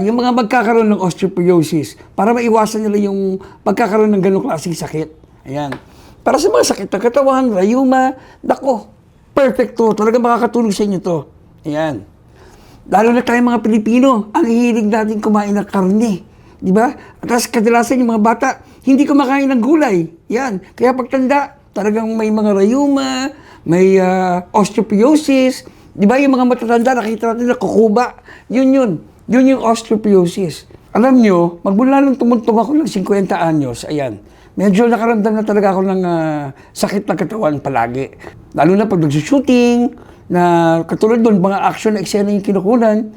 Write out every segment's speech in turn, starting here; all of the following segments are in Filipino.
Yung mga magkakaroon ng osteoporosis, para maiwasan nila yung pagkakaroon ng ganong klaseng sakit. Ayan. Para sa mga sakit ng katawan, rayuma, nako, perfecto. Talaga makakatulong sa inyo to. Ayan. Lalo na tayong mga Pilipino, ang hihilig natin kumain ng karne. Di ba? At kadalasan yung mga bata, hindi kumakain ng gulay. Yan. Kaya pagtanda, talagang may mga rayuma, may osteoporosis. Di ba? Yung mga matatanda, nakita natin na kukuba. Yun yung osteoporosis. Alam nyo, magmula nung tumuntong ako ng 50 anyos, ayan, medyo nakaramdam na talaga ako ng sakit ng katawan palagi. Lalo na pag nagsushooting, na katulad doon, mga action na eksena yung kinukunan,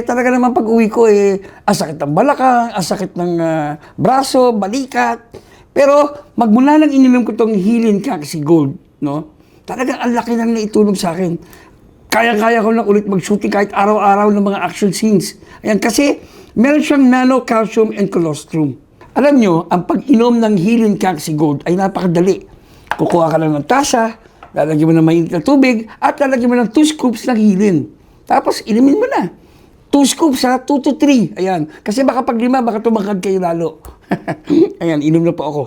talaga naman pag uwi ko, ang sakit ng balakang, ang sakit ng braso, balikat. Pero magmula nang ininom ko itong Healing Cacti Gold, no? Talagang ang laki nang naitulong sa akin. Kaya-kaya ko lang ulit mag-shooting kahit araw-araw ng mga action scenes. Ayan, kasi meron siyang nano, calcium, and colostrum. Alam nyo, ang pag-inom ng Healing Cacti Gold ay napakadali. Kukuha ka lang ng tasa, lalagyan mo ng mainit na tubig, at lalagyan mo ng 2 scoops ng Healing. Tapos, inumin mo na. 2 scoops ha, 2 to 3. Ayan. Kasi baka pag 5, baka tumakad kayo lalo. Ayan, inom na po ako.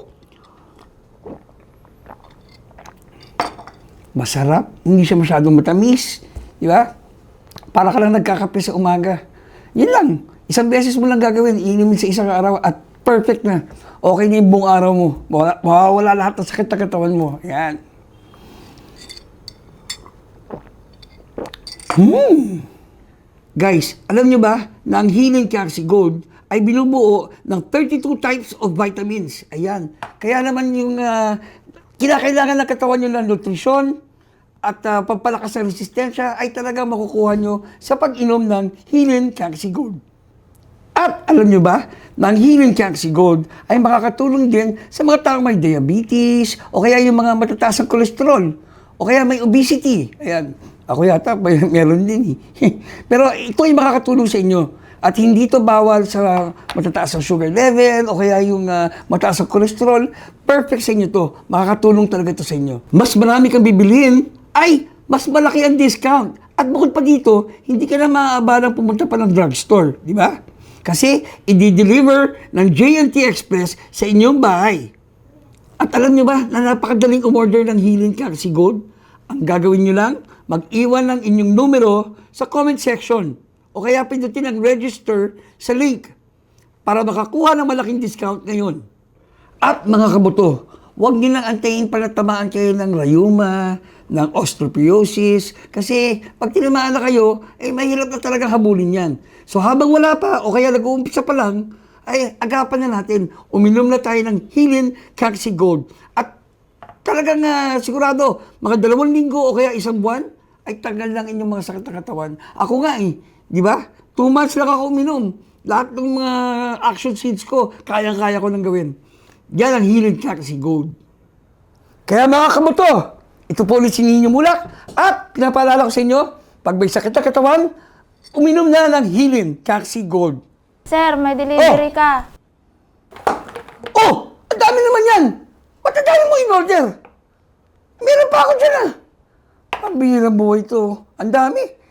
Masarap. Hindi siya masyadong matamis. Di ba? Para ka lang nagkakape sa umaga. Yun lang. Isang beses mo lang gagawin. Inumin sa isang araw at perfect na. Okay na yung buong araw mo. Mawawala lahat ng sakit na katawan mo. Ayan. Guys, alam nyo ba na ang Healing Cacti Gold ay binubuo ng 32 types of vitamins. Ayan. Kaya naman yung kinakailangan ng katawan nyo ng nutrisyon at pampalakas ng resistensya ay talaga makukuha nyo sa pag-inom ng Healing Cacti Gold. At alam nyo ba na ang Healing Cacti Gold ay makakatulong din sa mga taong may diabetes o kaya yung mga matataas ang kolesterol o kaya may obesity. Ayan. Ako yata, meron din Pero ito ay makakatulong sa inyo. At hindi ito bawal sa matataas ang sugar level o kaya yung mataas ang kolesterol. Perfect sa inyo to. Makakatulong talaga ito sa inyo. Mas marami kang bibiliin, ay mas malaki ang discount. At bukod pa dito, hindi ka na maaabalang pumunta pa ng drugstore. Di ba? Kasi i-deliver ng J&T Express sa inyong bahay. At alam nyo ba na napakadaling umorder ng Healing Cacti Gold? Ang gagawin nyo lang, mag-iwan ng inyong numero sa comment section o kaya pindutin ang register sa link para makakuha ng malaking discount ngayon. At mga kabuto, huwag nyo lang antayin para tamaan kayo ng rayuma, ng osteoporosis, kasi pag tinamaan na kayo, mahirap na talagang habulin yan. So habang wala pa o kaya nag-uumpisa pa lang, ay agapan na natin, uminom na tayo ng Healing Cacti Gold. At talagang sigurado, mga 2 linggo o kaya 1 buwan, ay tanggal lang inyong mga sakit na katawan. Ako nga di ba? 2 months lang ako uminom. Lahat ng mga action scenes ko, kayang-kaya ko nang gawin. Yan ang Healing Cacti Gold. Kaya mga kabuto, ito po ulit si Nino Mulak at pinapaalala ko sa inyo, pag may sakit na katawan, uminom na ng Healing Cacti Gold. Sir, may delivery ka. Oh! Ang dami naman yan! Ba't ang dami mo in-order? Meron pa ako dyan Ang bihirang buhay ito. Ang dami.